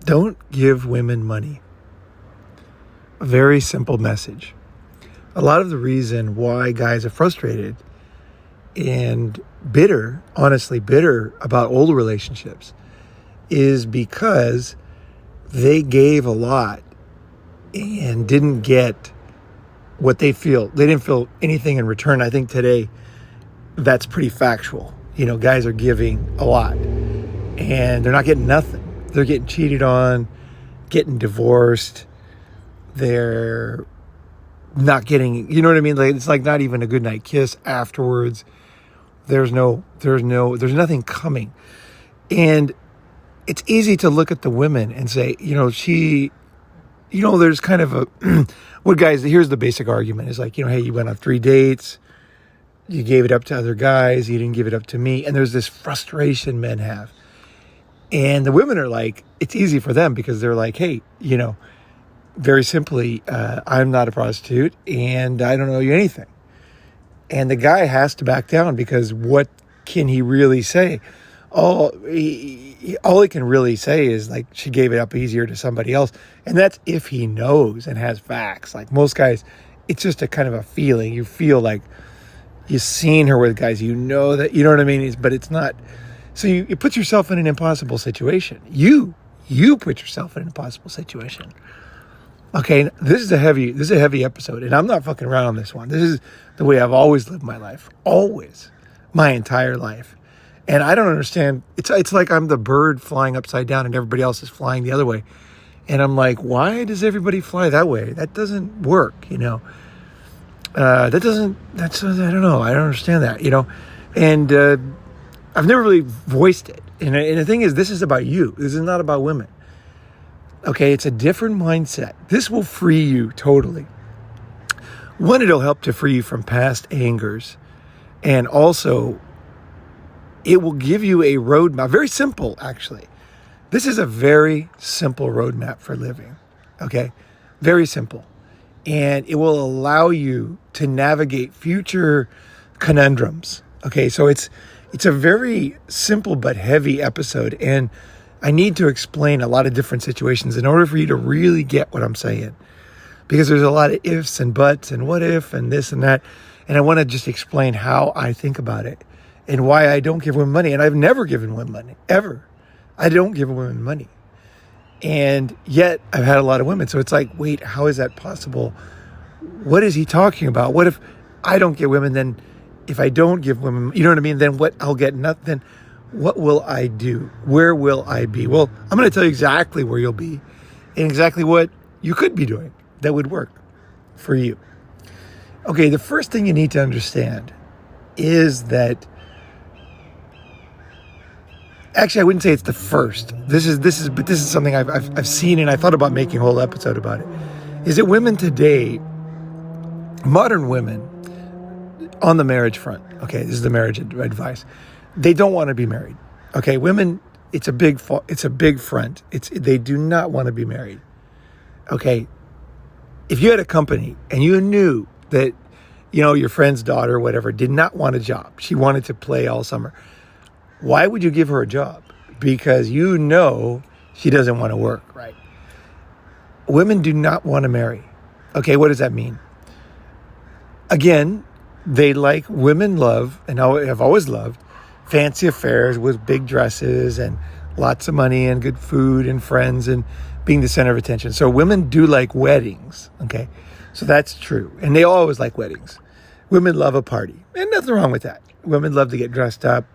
Don't give women money. A very simple message. A lot of the reason why guys are frustrated and bitter, honestly bitter about old relationships, is because they gave a lot and didn't get what they feel. They didn't feel anything in return. I think today that's pretty factual. Guys are giving a lot and they're not getting nothing. They're getting cheated on, getting divorced. They're not getting, you know what I mean? Like, it's like not even a good night kiss afterwards. There's nothing coming. And it's easy to look at the women and say, there's kind of a, here's the basic argument is like, hey, you went on 3 dates, you gave it up to other guys, you didn't give it up to me. And there's this frustration men have. And the women are like, it's easy for them because they're like, hey, very simply, I'm not a prostitute and I don't owe you anything. And the guy has to back down because what can he really say? All he can really say is like, she gave it up easier to somebody else. And that's if he knows and has facts. Like most guys, it's just a kind of a feeling. You feel like you've seen her with guys, that, you know what I mean? But it's not. So you put yourself in an impossible situation. You put yourself in an impossible situation. Okay, this is a heavy episode, and I'm not fucking around on this one. This is the way I've always lived my life. Always. My entire life. And I don't understand. It's like I'm the bird flying upside down and everybody else is flying the other way. And I'm like, why does everybody fly that way? That doesn't work, I don't know. I don't understand that, And I've never really voiced it. And the thing is, this is about you. This is not about women. Okay, it's a different mindset. This will free you totally. One, it'll help to free you from past angers. And also, it will give you a roadmap. Very simple, actually. This is a very simple roadmap for living. Okay? Very simple. And it will allow you to navigate future conundrums. Okay, so it's a very simple but heavy episode. And I need to explain a lot of different situations in order for you to really get what I'm saying. Because there's a lot of ifs and buts and what if and this and that. And I want to just explain how I think about it and why I don't give women money. And I've never given women money, ever. I don't give women money. And yet I've had a lot of women. So it's like, wait, how is that possible? What is he talking about? What if I don't get women? Then if I don't give women, you know what I mean? Then what? I'll get nothing. What will I do? Where will I be? Well, I'm going to tell you exactly where you'll be and exactly what you could be doing that would work for you. Okay, the first thing you need to understand is that, actually, I wouldn't say it's the first. This is something I've seen, and I thought about making a whole episode about it. Is that women today, modern women, on the marriage front. Okay, this is the marriage advice. They don't want to be married. Okay, women, it's a big front. They do not want to be married. Okay, if you had a company and you knew that, your friend's daughter, whatever, did not want a job. She wanted to play all summer. Why would you give her a job? Because she doesn't want to work, right? Women do not want to marry. Okay, what does that mean? Again, women love, and have always loved, fancy affairs with big dresses and lots of money and good food and friends and being the center of attention. So women do like weddings, okay? So that's true. And they always like weddings. Women love a party. And nothing wrong with that. Women love to get dressed up.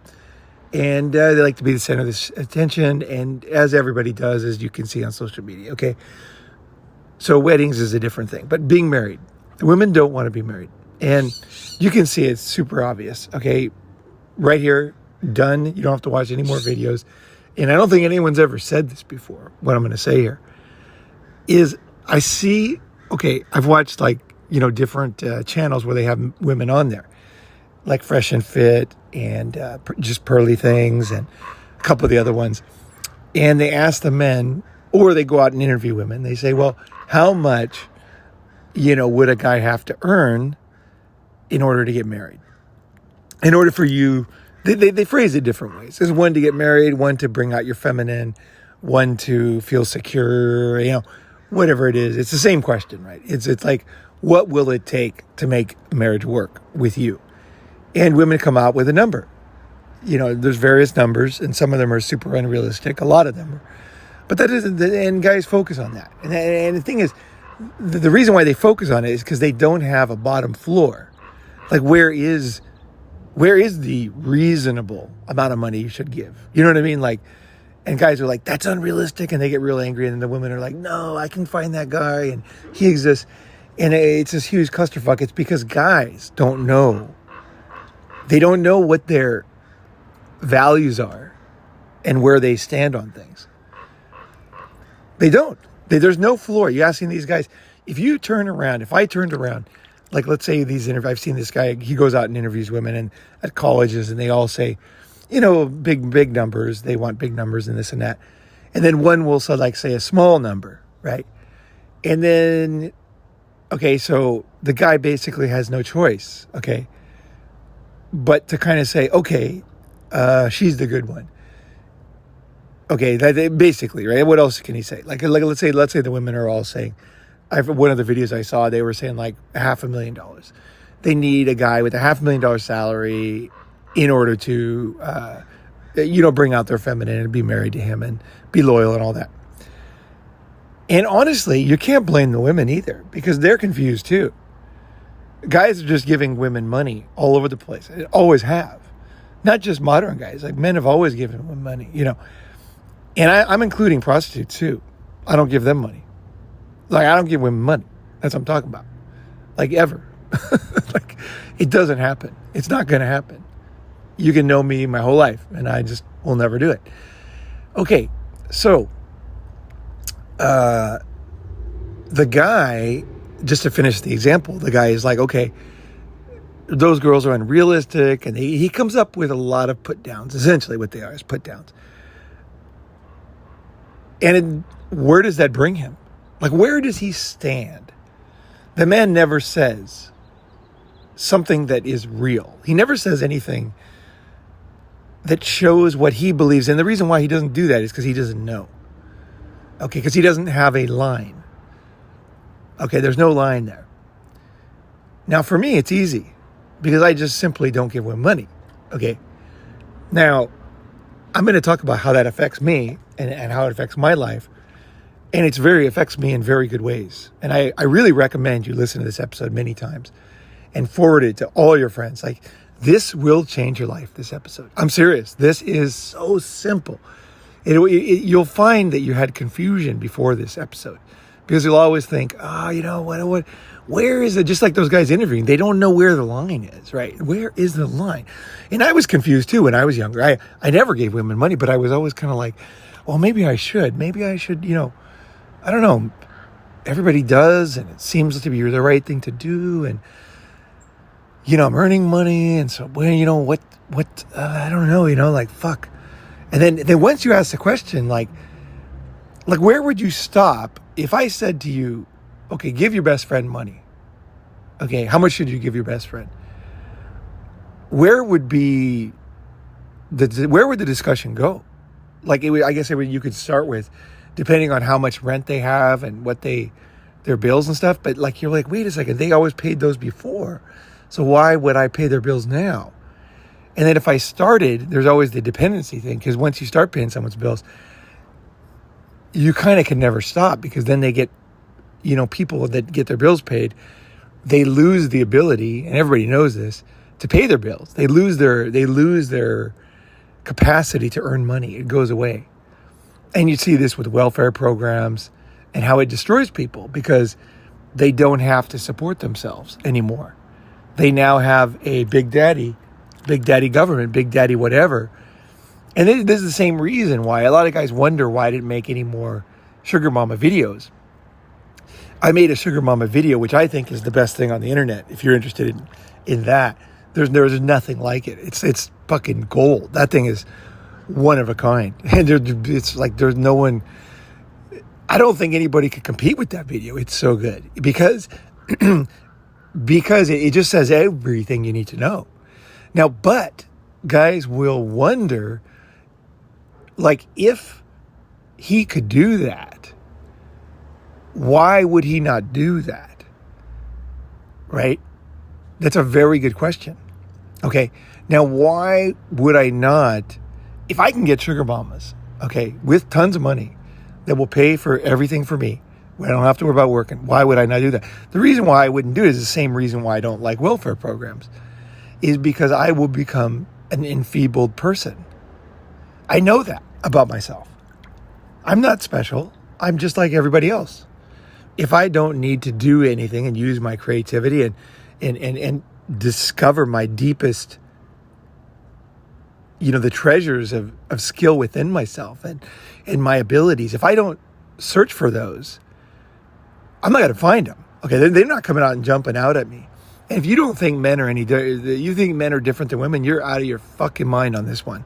And they like to be the center of this attention. And as everybody does, as you can see on social media, okay? So weddings is a different thing. But being married. Women don't want to be married. And you can see it's super obvious, okay? Right here, done. You don't have to watch any more videos. And I don't think anyone's ever said this before. What I'm going to say here is I see, okay, I've watched different channels where they have women on there, like Fresh and Fit and just Pearly Things and a couple of the other ones. And they ask the men, or they go out and interview women. They say, well, how much, would a guy have to earn in order to get married? In order for you, they phrase it different ways. There's one to get married, one to bring out your feminine, one to feel secure, whatever it is. It's the same question, right? It's like, what will it take to make marriage work with you? And women come out with a number. There's various numbers, and some of them are super unrealistic. A lot of them are. But that isn't, and guys focus on that. And the thing is, the reason why they focus on it is because they don't have a bottom floor. Like, where is the reasonable amount of money you should give? You know what I mean? Like, and guys are like, that's unrealistic, and they get real angry, and then the women are like, no, I can find that guy, and he exists. And it's this huge clusterfuck. It's because guys don't know. They don't know what their values are and where they stand on things. They don't. There's no floor. You're asking these guys, if I turned around, like, let's say I've seen this guy, he goes out and interviews women and at colleges, and they all say, big numbers. They want big numbers and this and that. And then one will say a small number, right? And then, okay, so the guy basically has no choice, okay? But to kind of say, okay, she's the good one. Okay, that basically, right? What else can he say? Like let's say the women are all saying, one of the videos I saw, they were saying like $500,000. They need a guy with a $500,000 salary in order to, bring out their feminine and be married to him and be loyal and all that. And honestly, you can't blame the women either, because they're confused too. Guys are just giving women money all over the place. They always have. Not just modern guys. Like, men have always given women money, And I'm including prostitutes too. I don't give them money. Like, I don't give women money. That's what I'm talking about. Like, ever. Like, it doesn't happen. It's not going to happen. You can know me my whole life, and I just will never do it. Okay, so the guy, just to finish the example, the guy is like, okay, those girls are unrealistic, and he comes up with a lot of put downs. Essentially what they are is put downs. And where does that bring him? Like, where does he stand? The man never says something that is real. He never says anything that shows what he believes. And the reason why he doesn't do that is because he doesn't know. Okay, because he doesn't have a line. Okay, there's no line there. Now, for me, it's easy, because I just simply don't give women money. Okay, now, I'm going to talk about how that affects me and how it affects my life. And it affects me in very good ways. And I really recommend you listen to this episode many times and forward it to all your friends. Like, this will change your life, this episode. I'm serious. This is so simple. You'll find that you had confusion before this episode, because you'll always think, what, where is it? Just like those guys interviewing, they don't know where the line is, right? Where is the line? And I was confused too when I was younger. I never gave women money, but I was always kind of like, well, maybe I should, I don't know. Everybody does, and it seems to be the right thing to do. And, I'm earning money. And so, what, I don't know, like, fuck. And then once you ask the question, like, where would you stop if I said to you, okay, give your best friend money. Okay, how much should you give your best friend? Where would the discussion go? Like, you could start with, depending on how much rent they have and what their bills and stuff. But like, you're like, wait a second, they always paid those before. So why would I pay their bills now? And then if I started, there's always the dependency thing, because once you start paying someone's bills, you kind of can never stop, because then they get, people that get their bills paid, they lose the ability, and everybody knows this, to pay their bills. They lose their capacity to earn money. It goes away. And you see this with welfare programs and how it destroys people, because they don't have to support themselves anymore. They now have a big daddy government, big daddy whatever. And this is the same reason why a lot of guys wonder why I didn't make any more sugar mama videos. I made a sugar mama video, which I think is the best thing on the internet. If you're interested in that, there's nothing like it. It's fucking gold. That thing is one of a kind. And it's like, there's no one, I don't think anybody could compete with that video. It's so good because it just says everything you need to know. Now, but guys will wonder, like, if he could do that, why would he not do that? Right? That's a very good question. Okay. Now, why would I not, if I can get sugar mamas, okay, with tons of money that will pay for everything for me, I don't have to worry about working, why would I not do that? The reason why I wouldn't do it is the same reason why I don't like welfare programs, is because I will become an enfeebled person. I know that about myself. I'm not special. I'm just like everybody else. If I don't need to do anything and use my creativity and discover my deepest, the treasures of skill within myself and my abilities, if I don't search for those, I'm not going to find them. Okay, they're not coming out and jumping out at me. And if you don't think men are you think men are different than women, you're out of your fucking mind on this one.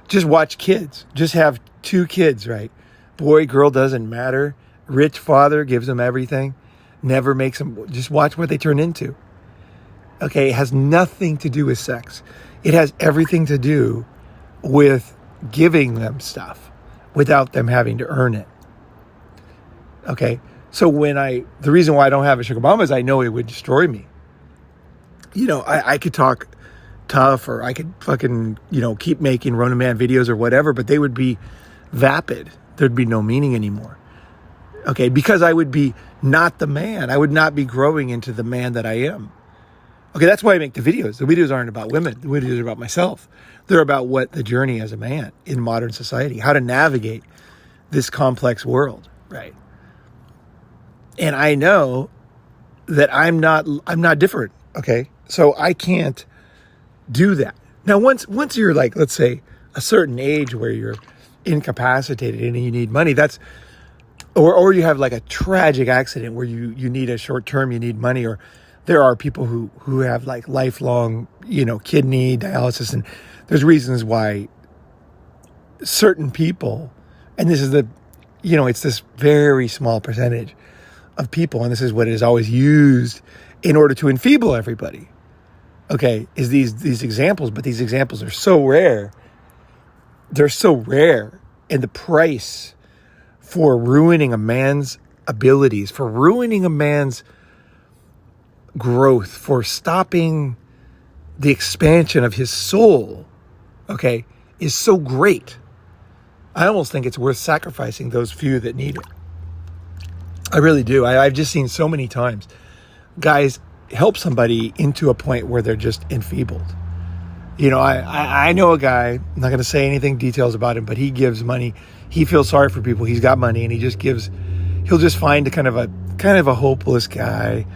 Just watch kids. Just have 2 kids, right? Boy, girl, doesn't matter. Rich father gives them everything. Never makes them. Just watch what they turn into. Okay, it has nothing to do with sex. It has everything to do with giving them stuff without them having to earn it. Okay, so the reason why I don't have a sugar mama is I know it would destroy me. I could talk tough, or I could fucking, keep making Ronin Man videos or whatever, but they would be vapid. There'd be no meaning anymore. Okay, because I would be not the man. I would not be growing into the man that I am. Okay, that's why I make the videos. The videos aren't about women. The videos are about myself. They're about what the journey as a man in modern society, how to navigate this complex world, right? And I know that I'm not different, okay? So I can't do that. Now, once you're like, let's say, a certain age where you're incapacitated and you need money, or you have like a tragic accident where you need a short term, you need money, or there are people who have like lifelong, kidney dialysis, and there's reasons why certain people, and this is it's this very small percentage of people, and this is what is always used in order to enfeeble everybody. Okay, is these examples, but these examples are so rare. They're so rare, and the price for ruining a man's abilities, for ruining a man's growth, for stopping the expansion of his soul, okay, is so great. I almost think it's worth sacrificing those few that need it. I really do. I've just seen so many times guys help somebody into a point where they're just enfeebled. I know a guy, I'm not going to say anything details about him, but he gives money. He feels sorry for people. He's got money, and he'll just find a kind of a hopeless guy,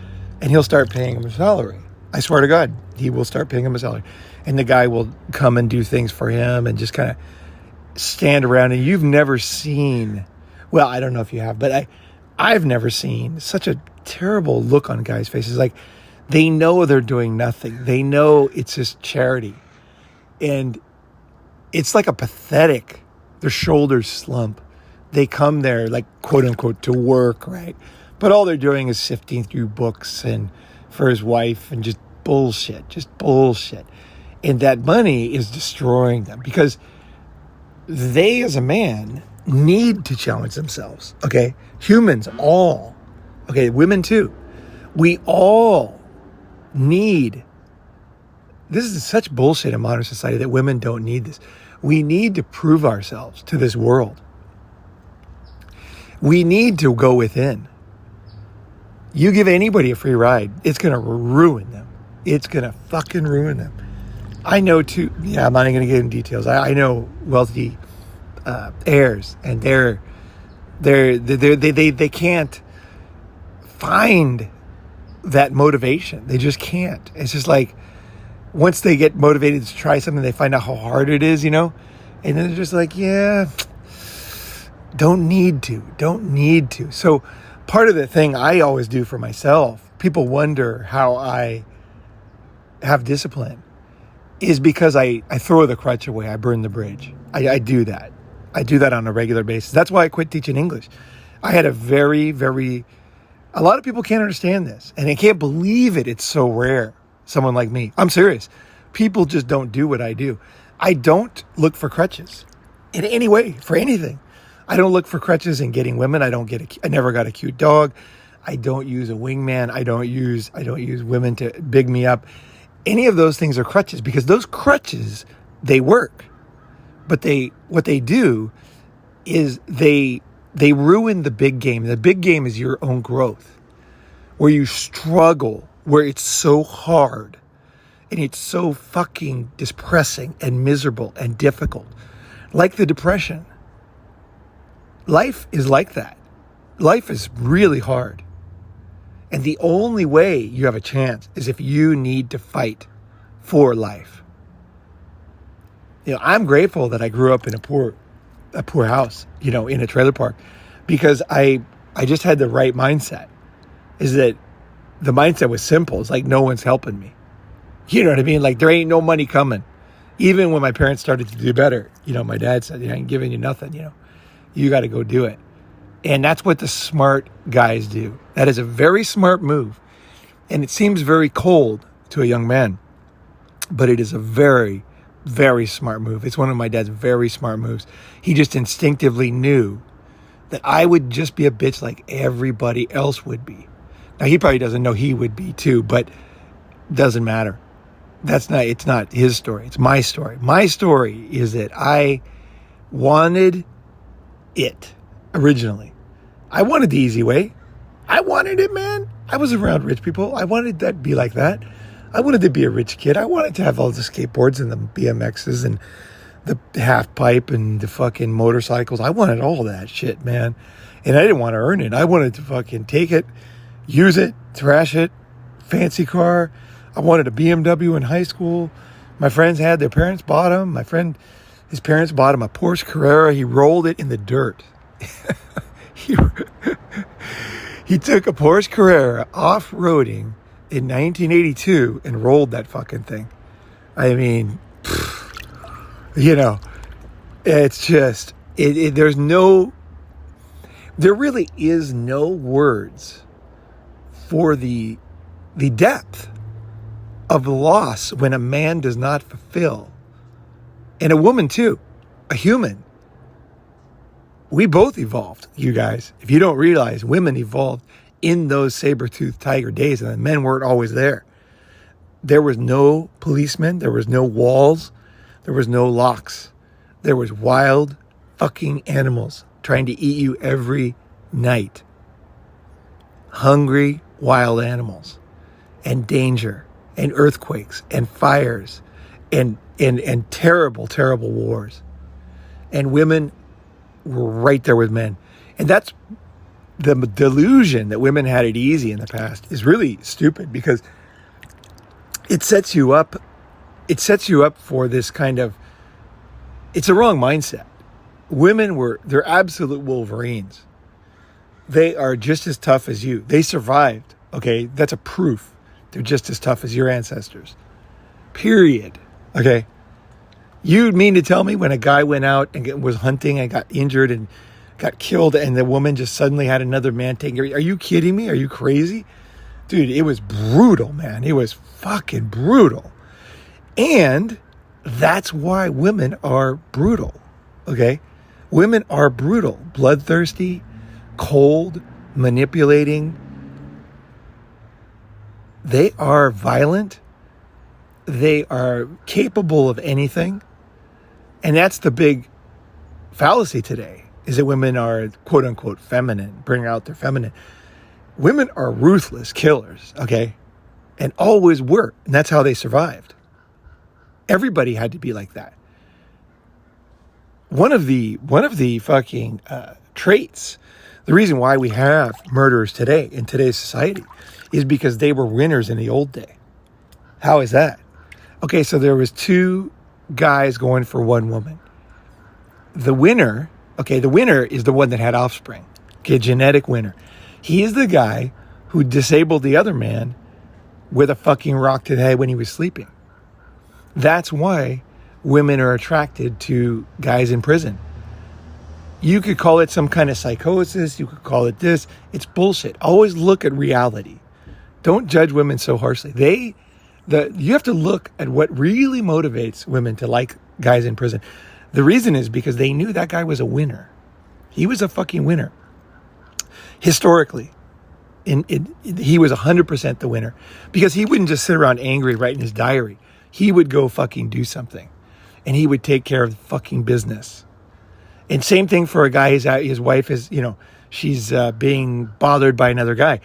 and he'll start paying him a salary. I swear to God, he will start paying him a salary. And the guy will come and do things for him and just kind of stand around. And you've never seen, well, I don't know if you have, but I've never seen such a terrible look on guys' faces. Like, they know they're doing nothing. They know it's just charity. And it's like a pathetic, their shoulders slump. They come there, like, quote unquote, to work, right? But all they're doing is sifting through books and for his wife and just bullshit. And that money is destroying them because they, as a man, need to challenge themselves, okay? Humans, all, okay, women too. We all need, this is such bullshit in modern society that women don't need this. We need to prove ourselves to this world. We need to go within. You give anybody a free ride, it's going to ruin them. It's going to fucking ruin them. I know too, yeah, I'm not even going to get into details. I know wealthy heirs, and they can't find that motivation. They just can't. It's just like, once they get motivated to try something, they find out how hard it is, and then they're just like, yeah, don't need to. So part of the thing I always do for myself, people wonder how I have discipline, is because I throw the crutch away. I burn the bridge. I do that. I do that on a regular basis. That's why I quit teaching English. I had a a lot of people can't understand this, and they can't believe it. It's so rare. Someone like me. I'm serious. People just don't do what I do. I don't look for crutches in any way for anything. I don't look for crutches in getting women. I never got a cute dog. I don't use a wingman. I don't use women to big me up. Any of those things are crutches, because those crutches, they work. But what they do is they ruin the big game. The big game is your own growth, where you struggle, where it's so hard and it's so fucking depressing and miserable and difficult. Like the depression. Life is like that. Life is really hard. And the only way you have a chance is if you need to fight for life. I'm grateful that I grew up in a poor house, in a trailer park, because I just had the right mindset. Is that the mindset was simple. It's like, no one's helping me. You know what I mean? Like, there ain't no money coming. Even when my parents started to do better, my dad said, I ain't giving you nothing, you got to go do it. And that's what the smart guys do. That is a very smart move. And it seems very cold to a young man, but it is a very, very smart move. It's one of my dad's very smart moves. He just instinctively knew that I would just be a bitch like everybody else would be. Now, he probably doesn't know he would be too, but doesn't matter. It's not his story. It's my story. My story is that I wanted it originally. I wanted the easy way. I wanted it, man. I was around rich people. I wanted that to be like that. I wanted to be a rich kid. I wanted to have all the skateboards and the BMXs and the half pipe and the fucking motorcycles. I wanted all that shit, man. And I didn't want to earn it. I wanted to fucking take it, use it, trash it, fancy car. I wanted a BMW in high school. My friends had, their parents bought them. His parents bought him a Porsche Carrera. He rolled it in the dirt. He took a Porsche Carrera off-roading in 1982 and rolled that fucking thing. I mean, it's just, there really is no words for the depth of loss when a man does not fulfill. And a woman too, a human. We both evolved, you guys. If you don't realize, women evolved in those saber-toothed tiger days, and the men weren't always there. There was no policemen. There was no walls. There was no locks. There was wild fucking animals trying to eat you every night. Hungry, wild animals. And danger. And earthquakes. And fires. And terrible, terrible wars. And women were right there with men. And that's the delusion that women had it easy in the past is really stupid, because it sets you up for this kind of, it's a wrong mindset. They're absolute Wolverines. They are just as tough as you. They survived. Okay. That's a proof. They're just as tough as your ancestors. Period. Okay. You mean to tell me when a guy went out and was hunting and got injured and got killed and the woman just suddenly had another man taking her? Are you kidding me? Are you crazy? Dude, it was brutal, man. It was fucking brutal. And that's why women are brutal, okay? Women are brutal, bloodthirsty, cold, manipulating. They are violent. They are capable of anything. And that's the big fallacy today, is that women are quote unquote feminine, bring out their feminine. Women are ruthless killers, okay? And always were. And that's how they survived. Everybody had to be like that. One of the fucking traits, the reason why we have murderers today in today's society is because they were winners in the old day. How is that? Okay, so there was two guys going for one woman. The winner is the one that had offspring. Okay, genetic winner. He is the guy who disabled the other man with a fucking rock to the head when he was sleeping. That's why women are attracted to guys in prison. You could call it some kind of psychosis. You could call it this. It's bullshit. Always look at reality. Don't judge women so harshly. You have to look at what really motivates women to like guys in prison. The reason is because they knew that guy was a winner. He was a fucking winner. Historically, he was 100% the winner, because he wouldn't just sit around angry writing his diary. He would go fucking do something, and he would take care of the fucking business. And same thing for a guy, his wife is, she's being bothered by another guy.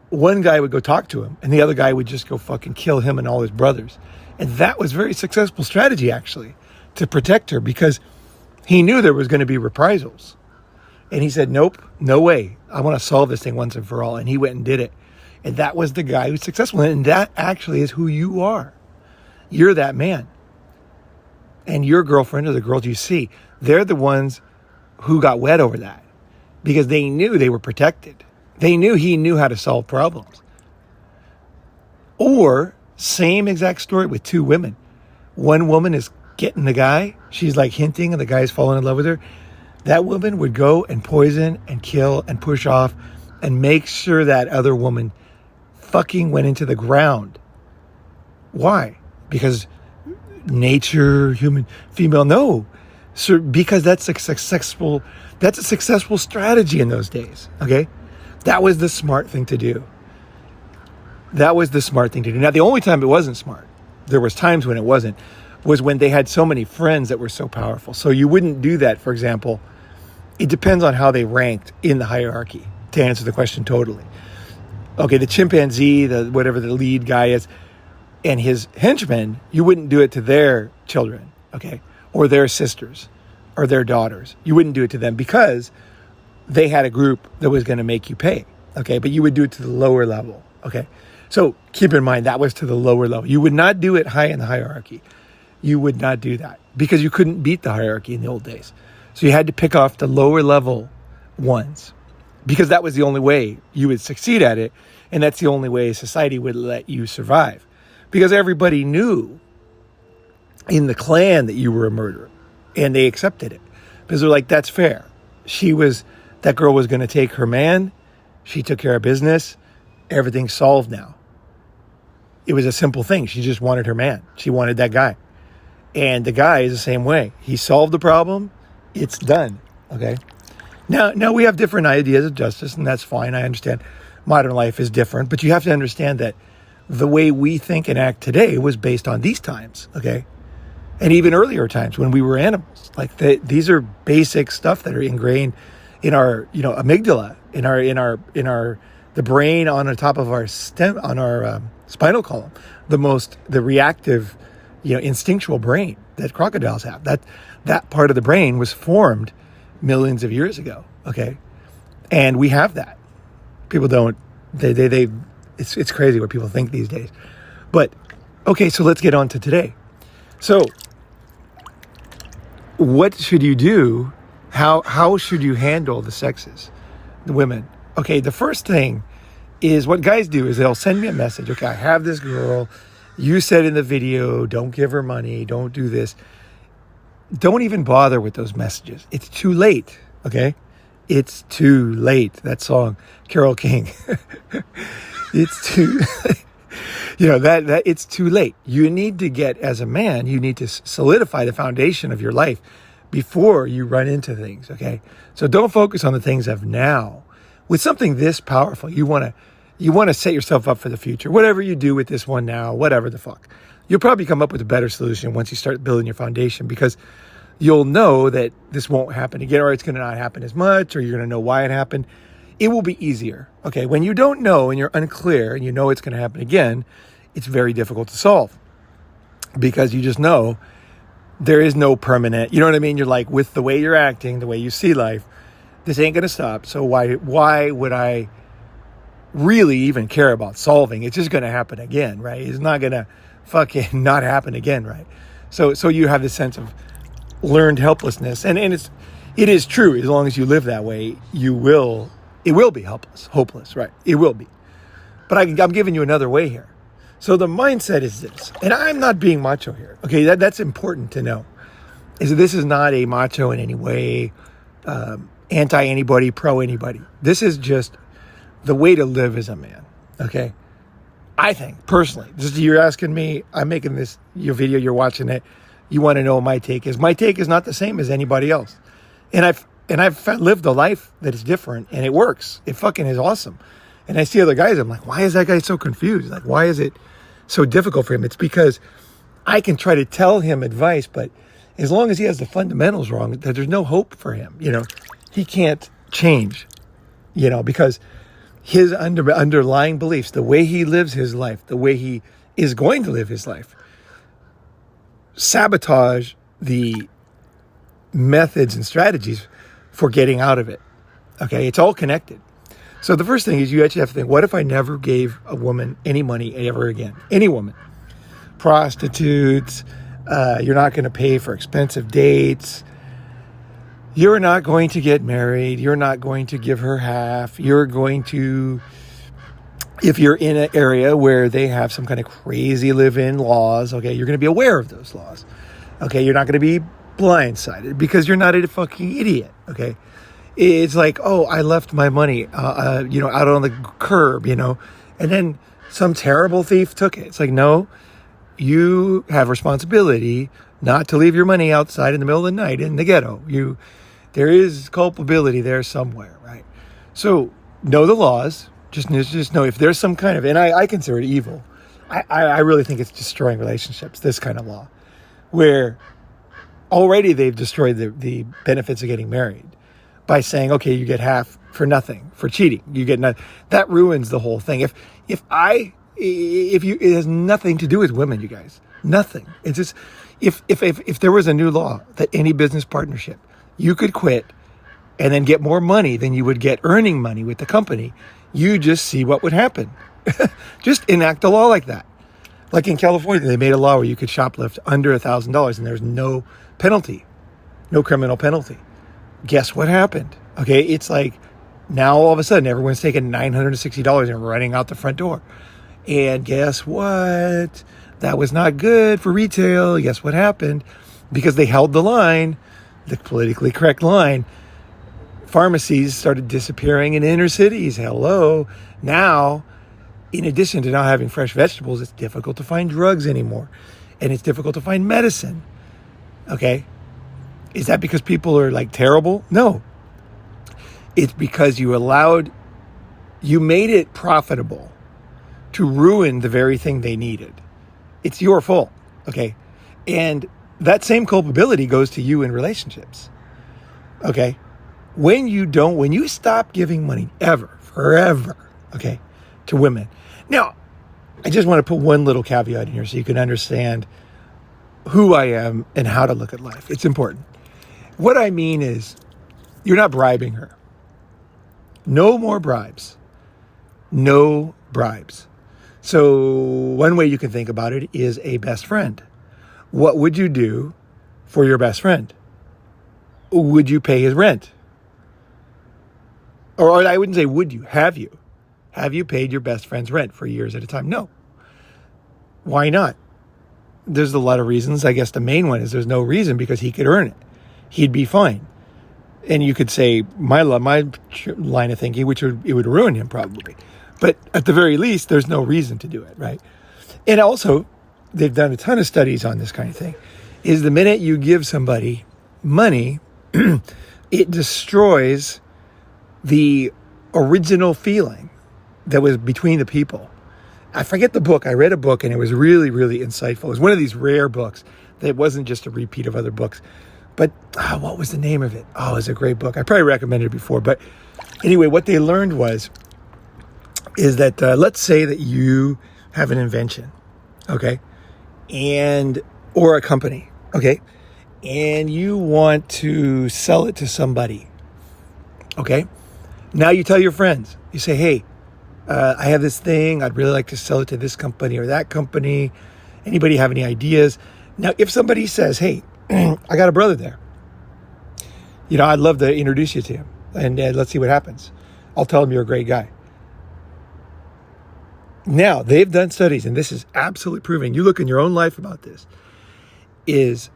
One guy would go talk to him, and the other guy would just go fucking kill him and all his brothers. And that was very successful strategy, actually, to protect her, because he knew there was going to be reprisals. And he said, nope, no way. I want to solve this thing once and for all. And he went and did it. And that was the guy who's successful. And that actually is who you are. You're that man. And your girlfriend, or the girls you see, they're the ones who got wet over that, because they knew they were protected. They knew he knew how to solve problems. Or same exact story with two women. One woman is getting the guy. She's like hinting, and the guy's falling in love with her. That woman would go and poison and kill and push off and make sure that other woman fucking went into the ground. Why? Because nature, human, female, no. So because that's a successful strategy in those days. Okay? That was the smart thing to do. That was the smart thing to do. Now, the only time it wasn't smart, there was times when it wasn't, was when they had so many friends that were so powerful. So you wouldn't do that, for example. It depends on how they ranked in the hierarchy, to answer the question totally. Okay, the chimpanzee, whatever the lead guy is, and his henchmen, you wouldn't do it to their children, okay, or their sisters, or their daughters. You wouldn't do it to them, because they had a group that was going to make you pay, okay? But you would do it to the lower level, okay? So keep in mind, that was to the lower level. You would not do it high in the hierarchy. You would not do that, because you couldn't beat the hierarchy in the old days. So you had to pick off the lower level ones, because that was the only way you would succeed at it. And that's the only way society would let you survive, because everybody knew in the clan that you were a murderer, and they accepted it, because they're like, that's fair. That girl was going to take her man. She took care of business. Everything's solved now. It was a simple thing. She just wanted her man. She wanted that guy. And the guy is the same way. He solved the problem. It's done. Okay. Now we have different ideas of justice, and that's fine. I understand modern life is different, but you have to understand that the way we think and act today was based on these times. Okay. And even earlier times when we were animals. Like these are basic stuff that are ingrained in our, amygdala, in our the brain on the top of our spinal column, the reactive, instinctual brain that crocodiles have. That part of the brain was formed millions of years ago. Okay. And we have that. People don't, it's crazy what people think these days. But okay, so let's get on to today. So what should you do? How should you handle the sexes, the women? Okay, the first thing is what guys do is they'll send me a message. Okay, I have this girl. You said in the video, don't give her money. Don't do this. Don't even bother with those messages. It's too late. Okay, it's too late. That song, Carole King. It's too. That it's too late. You need to get, as a man, you need to solidify the foundation of your life before you run into things, okay? So don't focus on the things of now. With something this powerful, you want to set yourself up for the future. Whatever you do with this one now, whatever the fuck. You'll probably come up with a better solution once you start building your foundation, because you'll know that this won't happen again, or it's going to not happen as much, or you're going to know why it happened. It will be easier, okay? When you don't know and you're unclear and you know it's going to happen again, it's very difficult to solve, because you just know there is no permanent, you know what I mean? You're like, with the way you're acting, the way you see life, this ain't going to stop. So why would I really even care about solving? It's just going to happen again, right? It's not going to fucking not happen again, right? So you have this sense of learned helplessness, and it is true. As long as you live that way, it will be hopeless, right? It will be. But I'm giving you another way here. So the mindset is this, and I'm not being macho here. Okay, that's important to know. Is that this is not a macho in any way, anti anybody, pro anybody. This is just the way to live as a man. Okay, I think personally, you're asking me. I'm making your video. You're watching it. You want to know what my take is. My take is not the same as anybody else, and And I've lived a life that is different, and it works. It fucking is awesome. And I see other guys, I'm like, why is that guy so confused? Like, why is it so difficult for him? It's because I can try to tell him advice, but as long as he has the fundamentals wrong, there's no hope for him. He can't change, because his underlying beliefs, the way he lives his life, the way he is going to live his life, sabotage the methods and strategies for getting out of it. Okay, it's all connected. So the first thing is you actually have to think, what if I never gave a woman any money ever again? Any woman. Prostitutes, you're not going to pay for expensive dates. You're not going to get married. You're not going to give her half. You're going to, if you're in an area where they have some kind of crazy live-in laws, okay, you're going to be aware of those laws. Okay, you're not going to be blindsided because you're not a fucking idiot, okay? It's like, oh, I left my money, out on the curb, and then some terrible thief took it. It's like, no, you have responsibility not to leave your money outside in the middle of the night in the ghetto. There is culpability there somewhere, right? So know the laws. Just know if there's some kind of, and I consider it evil. I really think it's destroying relationships, this kind of law, where already they've destroyed the benefits of getting married by saying, okay, you get half for nothing, for cheating. You get nothing. That ruins the whole thing. It has nothing to do with women, you guys. Nothing. It's just, if there was a new law that any business partnership, you could quit and then get more money than you would get earning money with the company, you just see what would happen. Just enact a law like that. Like in California, they made a law where you could shoplift under $1,000 and there's no penalty, no criminal penalty. Guess what happened? Okay, it's like now all of a sudden everyone's taking $960 and running out the front door. And guess what? That was not good for retail. Guess what happened? Because they held the line, the politically correct line, pharmacies started disappearing in inner cities. Hello. Now, in addition to not having fresh vegetables, it's difficult to find drugs anymore. And it's difficult to find medicine. Okay? Is that because people are like terrible? No. It's because you made it profitable to ruin the very thing they needed. It's your fault. Okay? And that same culpability goes to you in relationships. Okay? When you stop giving money forever, okay, to women. Now, I just want to put one little caveat in here so you can understand who I am and how to look at life. It's important. What I mean is, you're not bribing her. No more bribes. No bribes. So one way you can think about it is a best friend. What would you do for your best friend? Would you pay his rent? Or I wouldn't say would you. Have you? Have you paid your best friend's rent for years at a time? No. Why not? There's a lot of reasons. I guess the main one is there's no reason because he could earn it. He'd be fine. And you could say my line of thinking, which it would ruin him probably. But at the very least, there's no reason to do it, right? And also, they've done a ton of studies on this kind of thing, is the minute you give somebody money, it destroys the original feeling that was between the people. I forget the book. I read a book and it was really, really insightful. It was one of these rare books that wasn't just a repeat of other books. But what was the name of it? Oh, it was a great book. I probably recommended it before. But anyway, what they learned is that let's say that you have an invention, okay, or a company, okay, and you want to sell it to somebody, okay. Now you tell your friends. You say, hey, I have this thing. I'd really like to sell it to this company or that company. Anybody have any ideas? Now, if somebody says, hey, I got a brother there, I'd love to introduce you to him, and let's see what happens. I'll tell him you're a great guy. Now, they've done studies, and this is absolutely proven. You look in your own life about this, is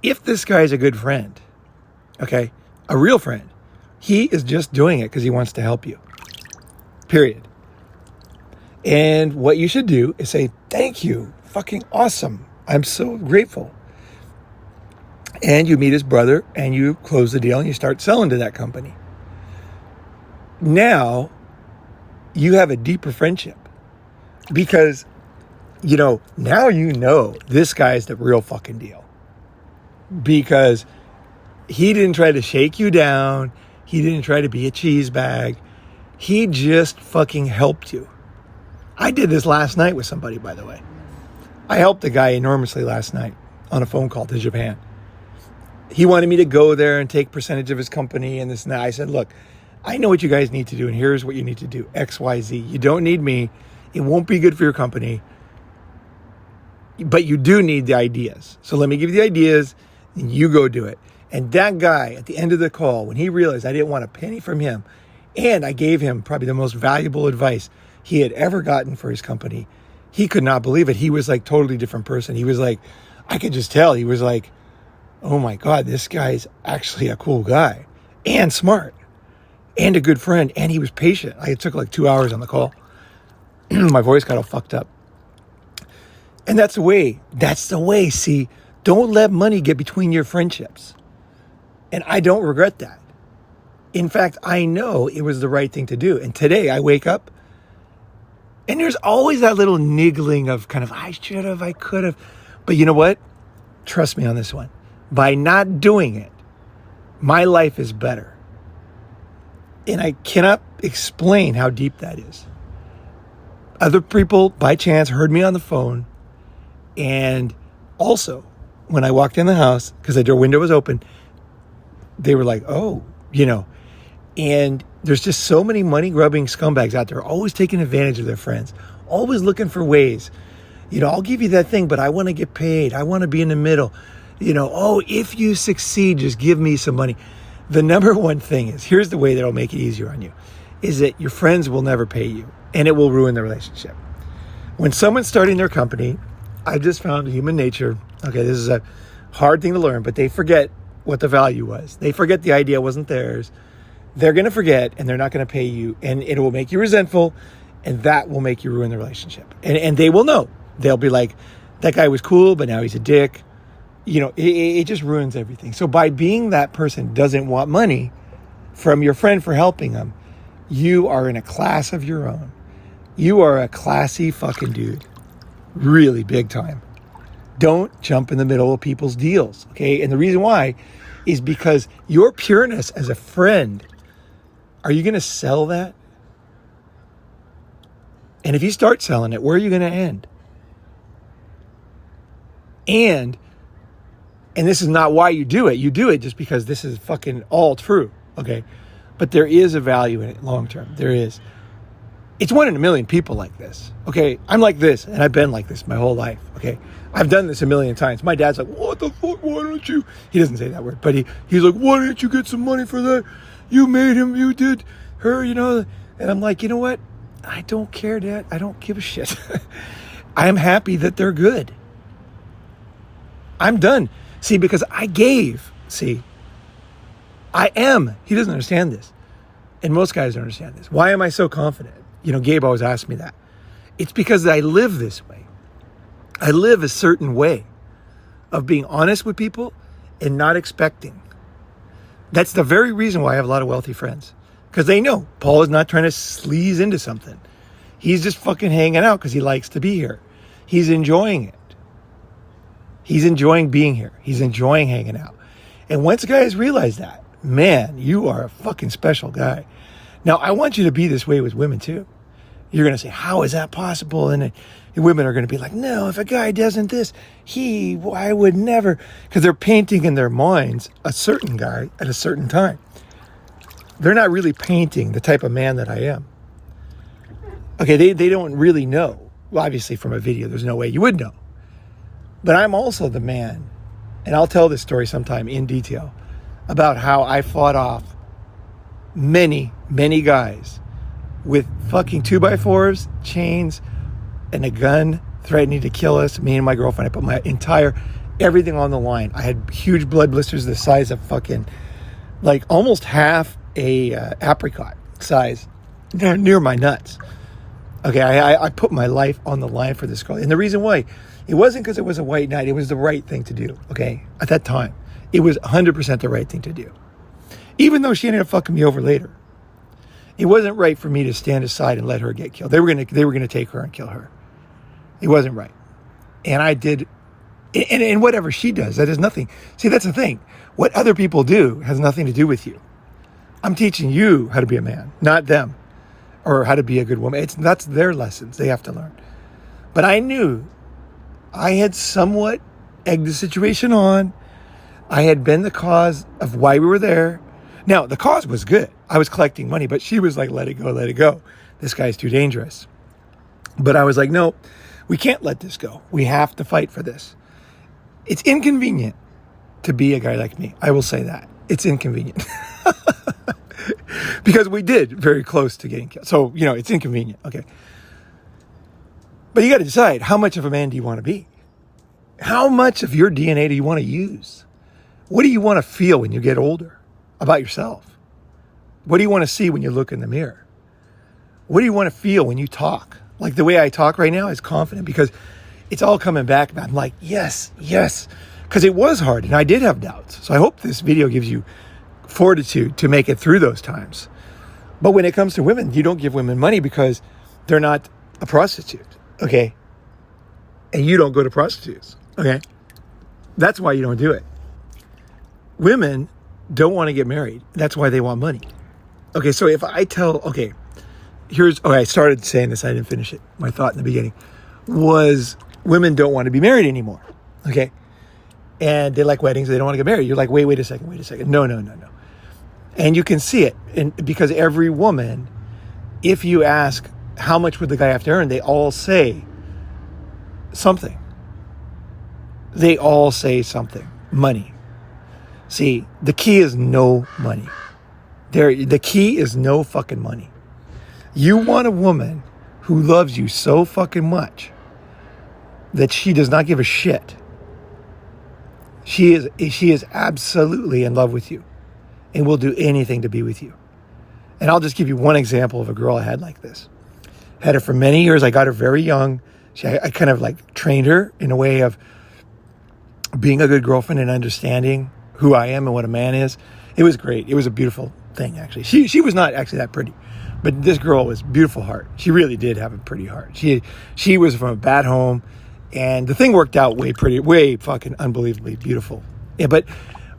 if this guy is a good friend, okay, a real friend, he is just doing it because he wants to help you, period. And what you should do is say, thank you, fucking awesome. I'm so grateful. and you meet his brother and you close the deal and you start selling to that company. Now you have a deeper friendship because, now this guy's the real fucking deal because he didn't try to shake you down. He didn't try to be a cheese bag. He just fucking helped you. I did this last night with somebody, by the way. I helped a guy enormously last night on a phone call to Japan. He wanted me to go there and take percentage of his company and this and that. I said, look, I know what you guys need to do, and here's what you need to do, X, Y, Z. You don't need me. It won't be good for your company. But you do need the ideas. So let me give you the ideas, and you go do it. And that guy, at the end of the call, when he realized I didn't want a penny from him, and I gave him probably the most valuable advice he had ever gotten for his company, he could not believe it. He was like totally different person. He was like, I could just tell. He was like, oh my God, this guy's actually a cool guy and smart and a good friend. And he was patient. It took like 2 hours on the call. My voice got all fucked up. And that's the way. See, don't let money get between your friendships. And I don't regret that. In fact, I know it was the right thing to do. And today I wake up and there's always that little niggling of kind of, I should have, I could have. But you know what? Trust me on this one. By not doing it, my life is better. And I cannot explain how deep that is. Other people, by chance, heard me on the phone. And also, when I walked in the house, because the door window was open, they were like, oh, And there's just so many money-grubbing scumbags out there, always taking advantage of their friends, always looking for ways. I'll give you that thing, but I want to get paid. I want to be in the middle. If you succeed, just give me some money. The number one thing is, here's the way that'll make it easier on you, is that your friends will never pay you, and it will ruin the relationship. When someone's starting their company, I just found human nature. Okay, this is a hard thing to learn, but they forget what the value was. They forget the idea wasn't theirs. They're going to forget, and they're not going to pay you, and it will make you resentful, and that will make you ruin the relationship. And they will know. They'll be like, that guy was cool, but now he's a dick. It just ruins everything. So by being that person who doesn't want money from your friend for helping them, you are in a class of your own. You are a classy fucking dude. Really big time. Don't jump in the middle of people's deals, okay? And the reason why is because your pureness as a friend, are you going to sell that? And if you start selling it, where are you going to end? And this is not why you do it. You do it just because this is fucking all true, okay? But there is a value in it long term. There is. It's 1 in a million people like this, okay? I'm like this, and I've been like this my whole life, okay? I've done this a million times. My dad's like, what the fuck, why don't you? He doesn't say that word, but he's like, why didn't you get some money for that? You made him, you did her, And I'm like, you know what? I don't care, Dad. I don't give a shit. I am happy that they're good. I'm done. See, because I gave. See, I am. He doesn't understand this. And most guys don't understand this. Why am I so confident? Gabe always asks me that. It's because I live this way. I live a certain way of being honest with people and not expecting. That's the very reason why I have a lot of wealthy friends. Because they know Paul is not trying to sleaze into something. He's just fucking hanging out because he likes to be here. He's enjoying it. He's enjoying being here. He's enjoying hanging out. And once guys realize that, man, you are a fucking special guy. Now, I want you to be this way with women too. You're going to say, how is that possible? And women are going to be like, no, if a guy doesn't this, I would never. Because they're painting in their minds a certain guy at a certain time. They're not really painting the type of man that I am. Okay, they don't really know. Well, obviously from a video, there's no way you would know. But I'm also the man, and I'll tell this story sometime in detail, about how I fought off many, many guys with fucking 2x4s, chains, and a gun threatening to kill us, me and my girlfriend. I put my everything on the line. I had huge blood blisters the size of fucking, like almost half a apricot size, near my nuts. Okay, I put my life on the line for this girl. And the reason why, it wasn't because it was a white knight. It was the right thing to do, okay, at that time. It was 100% the right thing to do. Even though she ended up fucking me over later. It wasn't right for me to stand aside and let her get killed. They were gonna take her and kill her. It wasn't right. And I did, and whatever she does, that is nothing. See, that's the thing. What other people do has nothing to do with you. I'm teaching you how to be a man, not them, or how to be a good woman. That's their lessons they have to learn. But I knew I had somewhat egged the situation on. I had been the cause of why we were there. Now, the cause was good. I was collecting money, but she was like, let it go, let it go. This guy's too dangerous. But I was like, no, we can't let this go. We have to fight for this. It's inconvenient to be a guy like me. I will say that. It's inconvenient. Because we did very close to getting killed. So, it's inconvenient. Okay. But you got to decide, how much of a man do you want to be? How much of your DNA do you want to use? What do you want to feel when you get older about yourself? What do you want to see when you look in the mirror? What do you want to feel when you talk? Like the way I talk right now is confident because it's all coming back. I'm like, yes. Because it was hard and I did have doubts. So I hope this video gives you fortitude to make it through those times. But when it comes to women, you don't give women money because they're not a prostitute. Okay. And you don't go to prostitutes. Okay. That's why you don't do it. Women don't want to get married. That's why they want money. Okay. So if I tell, I started saying this. I didn't finish it. My thought in the beginning was women don't want to be married anymore. Okay. And they like weddings. They don't want to get married. You're like, wait a second. No. And you can see it. And because every woman, if you ask how much would the guy have to earn, they all say something. Money. See, the key is no money. The key is no fucking money. You want a woman who loves you so fucking much that she does not give a shit. She is absolutely in love with you and will do anything to be with you. And I'll just give you one example of a girl I had like this. Had her for many years. I got her very young. I kind of like trained her in a way of being a good girlfriend and understanding who I am and what a man is. It was great. It was a beautiful thing, actually. She was not actually that pretty, but this girl was beautiful heart. She really did have a pretty heart. She was from a bad home, and the thing worked out way fucking unbelievably beautiful. Yeah, but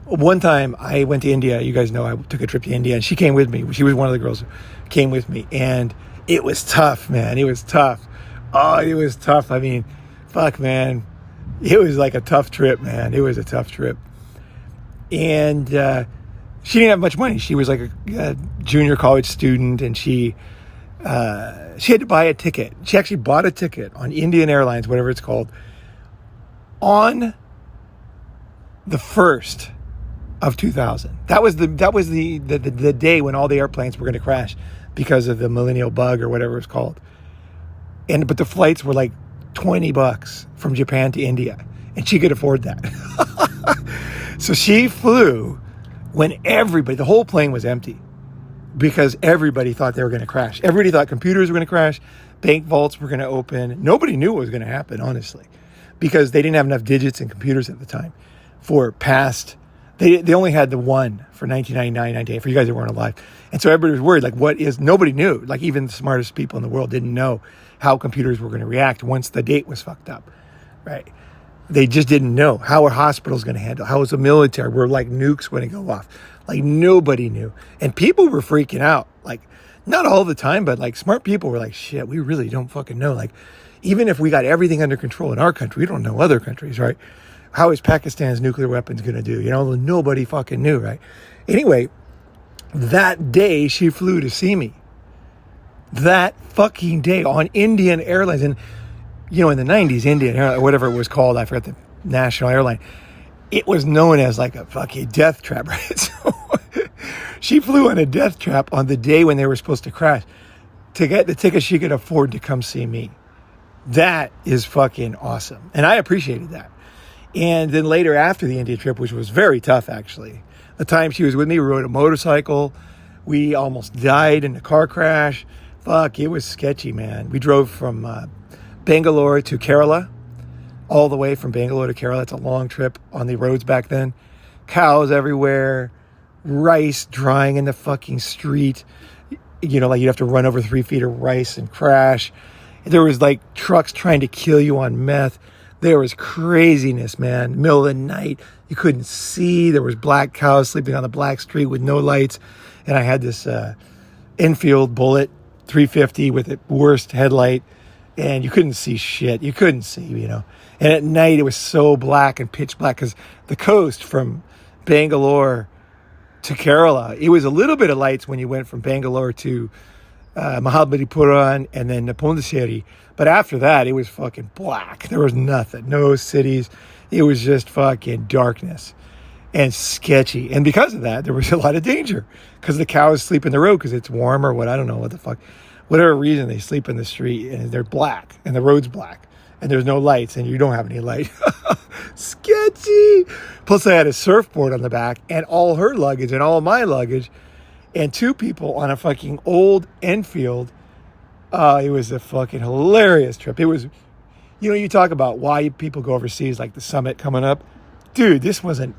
one time I went to India. You guys know I took a trip to India, and she came with me. She was one of the girls who came with me, and it was tough, man. It was tough. Oh, it was tough. I mean, fuck, man. It was like a tough trip, man. It was a tough trip. And she didn't have much money. She was like a junior college student, and she had to buy a ticket. She actually bought a ticket on Indian Airlines, whatever it's called, on the 1st of 2000. That was the day when all the airplanes were going to crash because of the millennial bug or whatever it's called. But the flights were like $20 from Japan to India, and she could afford that. So she flew when the whole plane was empty because everybody thought they were going to crash. Everybody thought computers were going to crash, bank vaults were going to open. Nobody knew what was going to happen, honestly, because they didn't have enough digits in computers at the time for past. They only had the one for 1999, 98 for you guys that weren't alive. And so everybody was worried, like, nobody knew. Like, even the smartest people in the world didn't know how computers were going to react once the date was fucked up, right? They just didn't know how a hospital's going to handle, how was the military, were like nukes going to go off. Like, nobody knew. And people were freaking out. Like, not all the time, but like smart people were like, shit, we really don't fucking know. Like, even if we got everything under control in our country, we don't know other countries, right? How is Pakistan's nuclear weapons going to do? Nobody fucking knew, right? Anyway, that day she flew to see me. That fucking day on Indian Airlines. And, in the 90s, Indian Airlines, whatever it was called, I forgot the national airline, it was known as like a fucking death trap, right? So she flew on a death trap on the day when they were supposed to crash to get the ticket she could afford to come see me. That is fucking awesome. And I appreciated that. And then later after the India trip, which was very tough, actually, the time she was with me, we rode a motorcycle. We almost died in a car crash. Fuck, it was sketchy, man. We drove from Bangalore to Kerala, all the way from Bangalore to Kerala. It's a long trip on the roads back then cows everywhere, rice drying in the fucking street. Like you'd have to run over 3 feet of rice and crash. There was like trucks trying to kill you on meth. There was craziness, man. Middle of the night, you couldn't see. There was black cows sleeping on the black street with no lights. And I had this Enfield Bullet 350 with the worst headlight. And you couldn't see shit. You couldn't see, And at night, it was so black and pitch black because the coast from Bangalore to Kerala, it was a little bit of lights when you went from Bangalore to Mahabalipuram and then Pondicherry. But after that, it was fucking black. There was nothing. No cities. It was just fucking darkness and sketchy. And because of that, there was a lot of danger because the cows sleep in the road because it's warm or what. I don't know what the fuck. Whatever reason, they sleep in the street and they're black and the road's black and there's no lights and you don't have any light. Sketchy. Plus I had a surfboard on the back and all her luggage and all my luggage and 2 people on a fucking old Enfield. It was a fucking hilarious trip. It was, you talk about why people go overseas, like the summit coming up. Dude, this wasn't,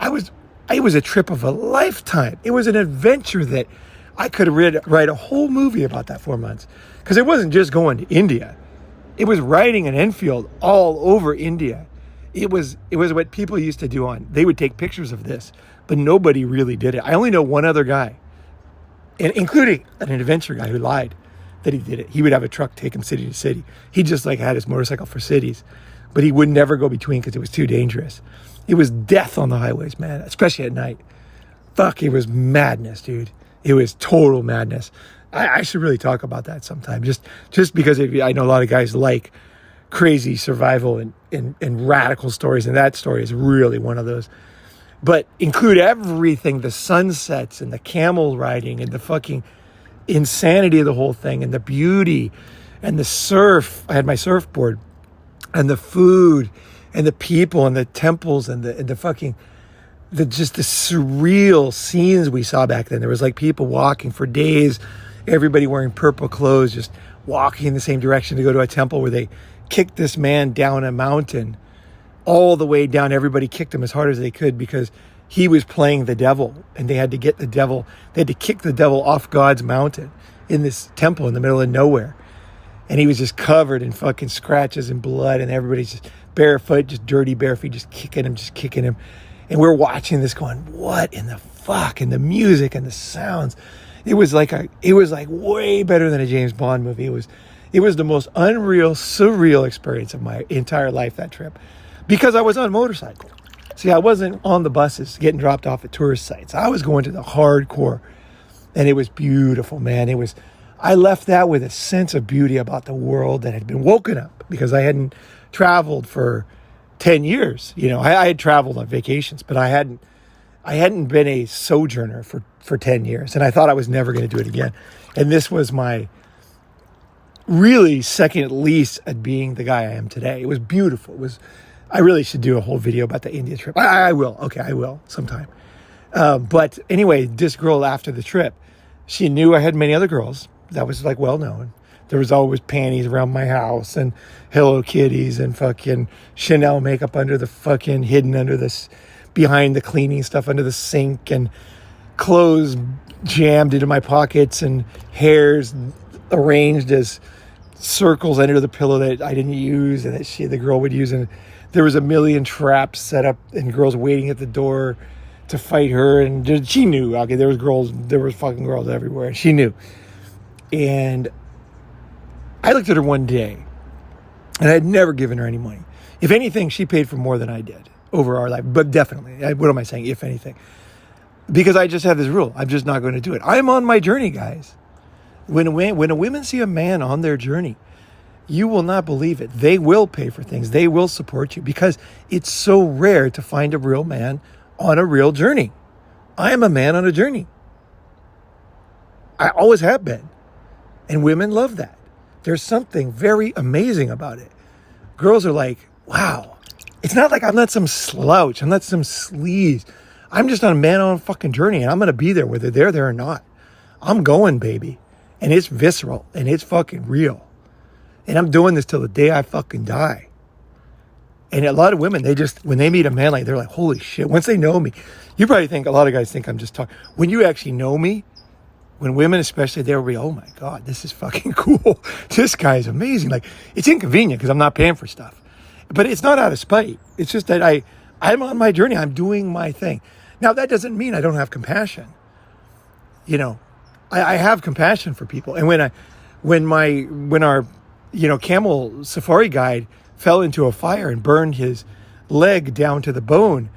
it was a trip of a lifetime. It was an adventure that I could write a whole movie about that 4 months. Because it wasn't just going to India. It was riding an Enfield all over India. It was what people used to do they would take pictures of this, but nobody really did it. I only know one other guy, including an adventure guy who lied that he did it. He would have a truck take him city to city. He just had his motorcycle for cities, but he would never go between because it was too dangerous. It was death on the highways, man, especially at night. Fuck, it was madness, dude. It was total madness. I should really talk about that sometime, just because I know a lot of guys like crazy survival and radical stories, and that story is really one of those. But include everything, the sunsets and the camel riding and the fucking insanity of the whole thing and the beauty and the surf. I had my surfboard and the food and the people and the temples and the fucking the surreal scenes we saw back then. There was like people walking for days, everybody wearing purple clothes, just walking in the same direction to go to a temple where they kicked this man down a mountain all the way down. Everybody kicked him as hard as they could because he was playing the devil and they had to kick the devil off God's mountain in this temple in the middle of nowhere. And he was just covered in fucking scratches and blood and everybody's just barefoot, just dirty bare feet, just kicking him. And we're watching this going, what in the fuck? And the music and the sounds. It was like way better than a James Bond movie. It was the most unreal, surreal experience of my entire life, that trip. Because I was on a motorcycle. See, I wasn't on the buses getting dropped off at tourist sites. I was going to the hardcore. And it was beautiful, man. I left that with a sense of beauty about the world that had been woken up because I hadn't traveled for 10 years. I had traveled on vacations, but I hadn't been a sojourner for 10 years. And I thought I was never going to do it again. And this was my really second at least at being the guy I am today. It was beautiful. I really should do a whole video about the India trip. I will. Okay, I will sometime. But anyway, this girl after the trip, she knew I had many other girls. That was well known. There was always panties around my house and Hello Kitties and fucking Chanel makeup hidden under this, behind the cleaning stuff under the sink, and clothes jammed into my pockets and hairs arranged as circles under the pillow that I didn't use and that the girl would use. And there was a million traps set up and girls waiting at the door to fight her. And she knew, okay, there was fucking girls everywhere. She knew. And I looked at her one day and I had never given her any money. If anything, she paid for more than I did over our life. But definitely, what am I saying? If anything, because I just have this rule. I'm just not going to do it. I'm on my journey, guys. When a woman see a man on their journey, you will not believe it. They will pay for things. They will support you because it's so rare to find a real man on a real journey. I am a man on a journey. I always have been. And women love that. There's something very amazing about it. Girls are like, wow. It's not like I'm not some slouch. I'm not some sleaze. I'm just on a man on a fucking journey and I'm going to be there whether they're there or not. I'm going, baby. And it's visceral and it's fucking real. And I'm doing this till the day I fucking die. And a lot of women, when they meet a man like, they're like, holy shit. Once they know me, you probably think, a lot of guys think I'm just talking. When you actually know me, when women especially, they'll be, oh my God, this is fucking cool. This guy is amazing. Like, it's inconvenient because I'm not paying for stuff. But it's not out of spite. It's just that I'm on my journey. I'm doing my thing. Now, that doesn't mean I don't have compassion. I have compassion for people. And when our camel safari guide fell into a fire and burned his leg down to the bone,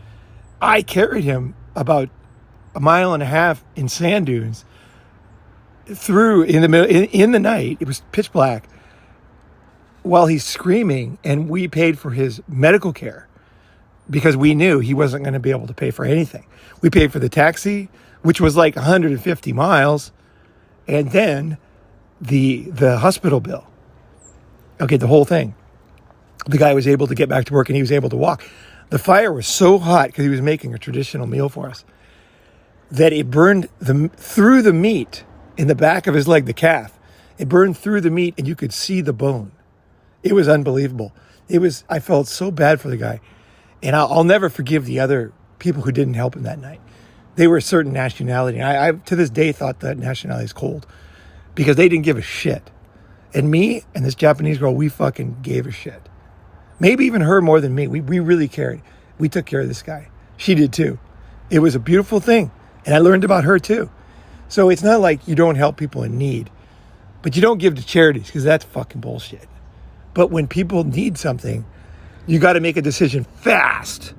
I carried him about 1.5 miles in sand dunes through in the night. It was pitch black while he's screaming, and we paid for his medical care because we knew he wasn't going to be able to pay for anything. We paid for the taxi, which was like 150 miles, and then the hospital bill. Okay, the whole thing. The guy was able to get back to work and he was able to walk. The fire was so hot because he was making a traditional meal for us that it burned through the meat in the back of his leg, the calf. It burned through the meat and you could see the bone. It was unbelievable. I felt so bad for the guy. And I'll never forgive the other people who didn't help him that night. They were a certain nationality. I to this day thought that nationality is cold because they didn't give a shit. And me and this Japanese girl, we fucking gave a shit. Maybe even her more than me. We really cared. We took care of this guy. She did too. It was a beautiful thing. And I learned about her too. So it's not like you don't help people in need, but you don't give to charities because that's fucking bullshit. But when people need something, you got to make a decision fast.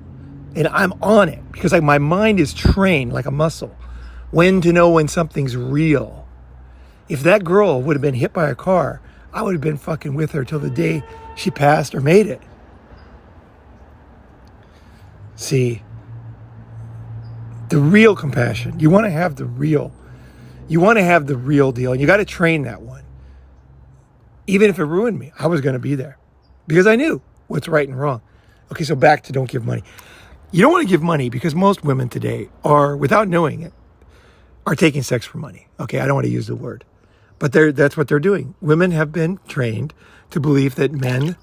And I'm on it because my mind is trained like a muscle. When to know when something's real. If that girl would have been hit by a car, I would have been fucking with her till the day she passed or made it. See, the real compassion, you want to have the real deal, and you got to train that one. Even if it ruined me, I was going to be there because I knew what's right and wrong. Okay, so back to don't give money. You don't want to give money because most women today are, without knowing it, are taking sex for money. Okay, I don't want to use the word, but that's what they're doing. Women have been trained to believe that men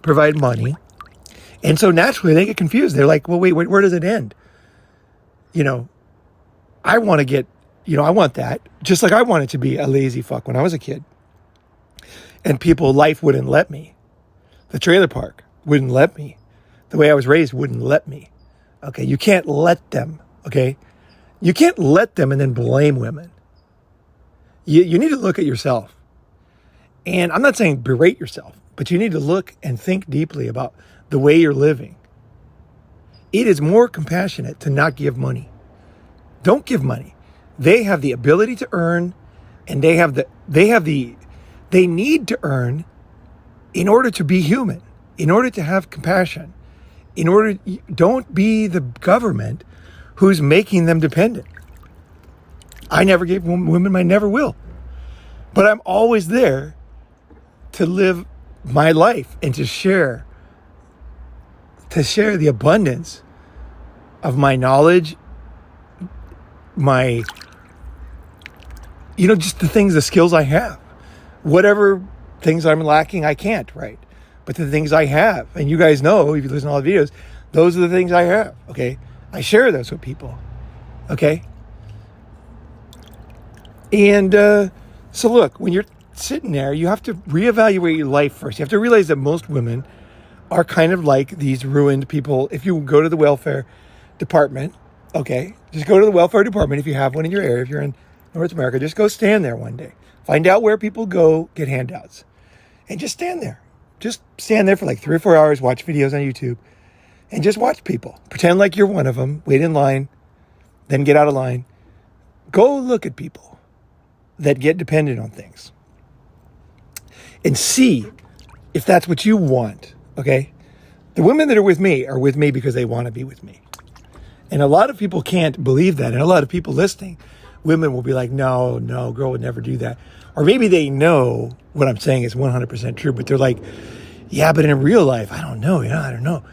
provide money. And so naturally they get confused. They're like, well, wait, where does it end? I want to get, I want that. Just like I wanted to be a lazy fuck when I was a kid. And life wouldn't let me. The trailer park wouldn't let me. The way I was raised wouldn't let me. Okay, you can't let them, okay? You can't let them and then blame women. You need to look at yourself. And I'm not saying berate yourself, but you need to look and think deeply about the way you're living. It is more compassionate to not give money. Don't give money. They have the ability to earn, and they need to earn in order to be human, in order to have compassion, don't be the government who's making them dependent. I never gave women, I never will. But I'm always there to live my life and to share the abundance of my knowledge, just the skills I have. Whatever things I'm lacking, I can't, right? But the things I have, and you guys know, if you listen to all the videos, those are the things I have, okay? I share those with people, okay? And so look, when you're sitting there, you have to reevaluate your life first. You have to realize that most women are kind of like these ruined people. If you go to the welfare department, okay, just go to the welfare department if you have one in your area. If you're in North America, just go stand there one day. Find out where people go get handouts. And just stand there. Just stand there for like 3 or 4 hours, watch videos on YouTube, and just watch people. Pretend like you're one of them, wait in line, then get out of line. Go look at people that get dependent on things and see if that's what you want, okay? The women that are with me because they want to be with me. And a lot of people can't believe that. And a lot of people listening, women will be like, no, girl would never do that. Or maybe they know what I'm saying is 100% true, but they're like, yeah, but in real life, I don't know. I don't know.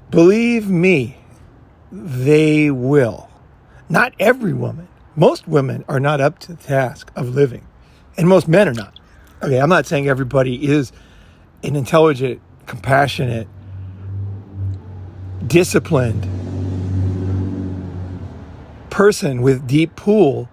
Believe me, they will. Not every woman. Most women are not up to the task of living. And most men are not. Okay, I'm not saying everybody is an intelligent, compassionate, disciplined person with deep pool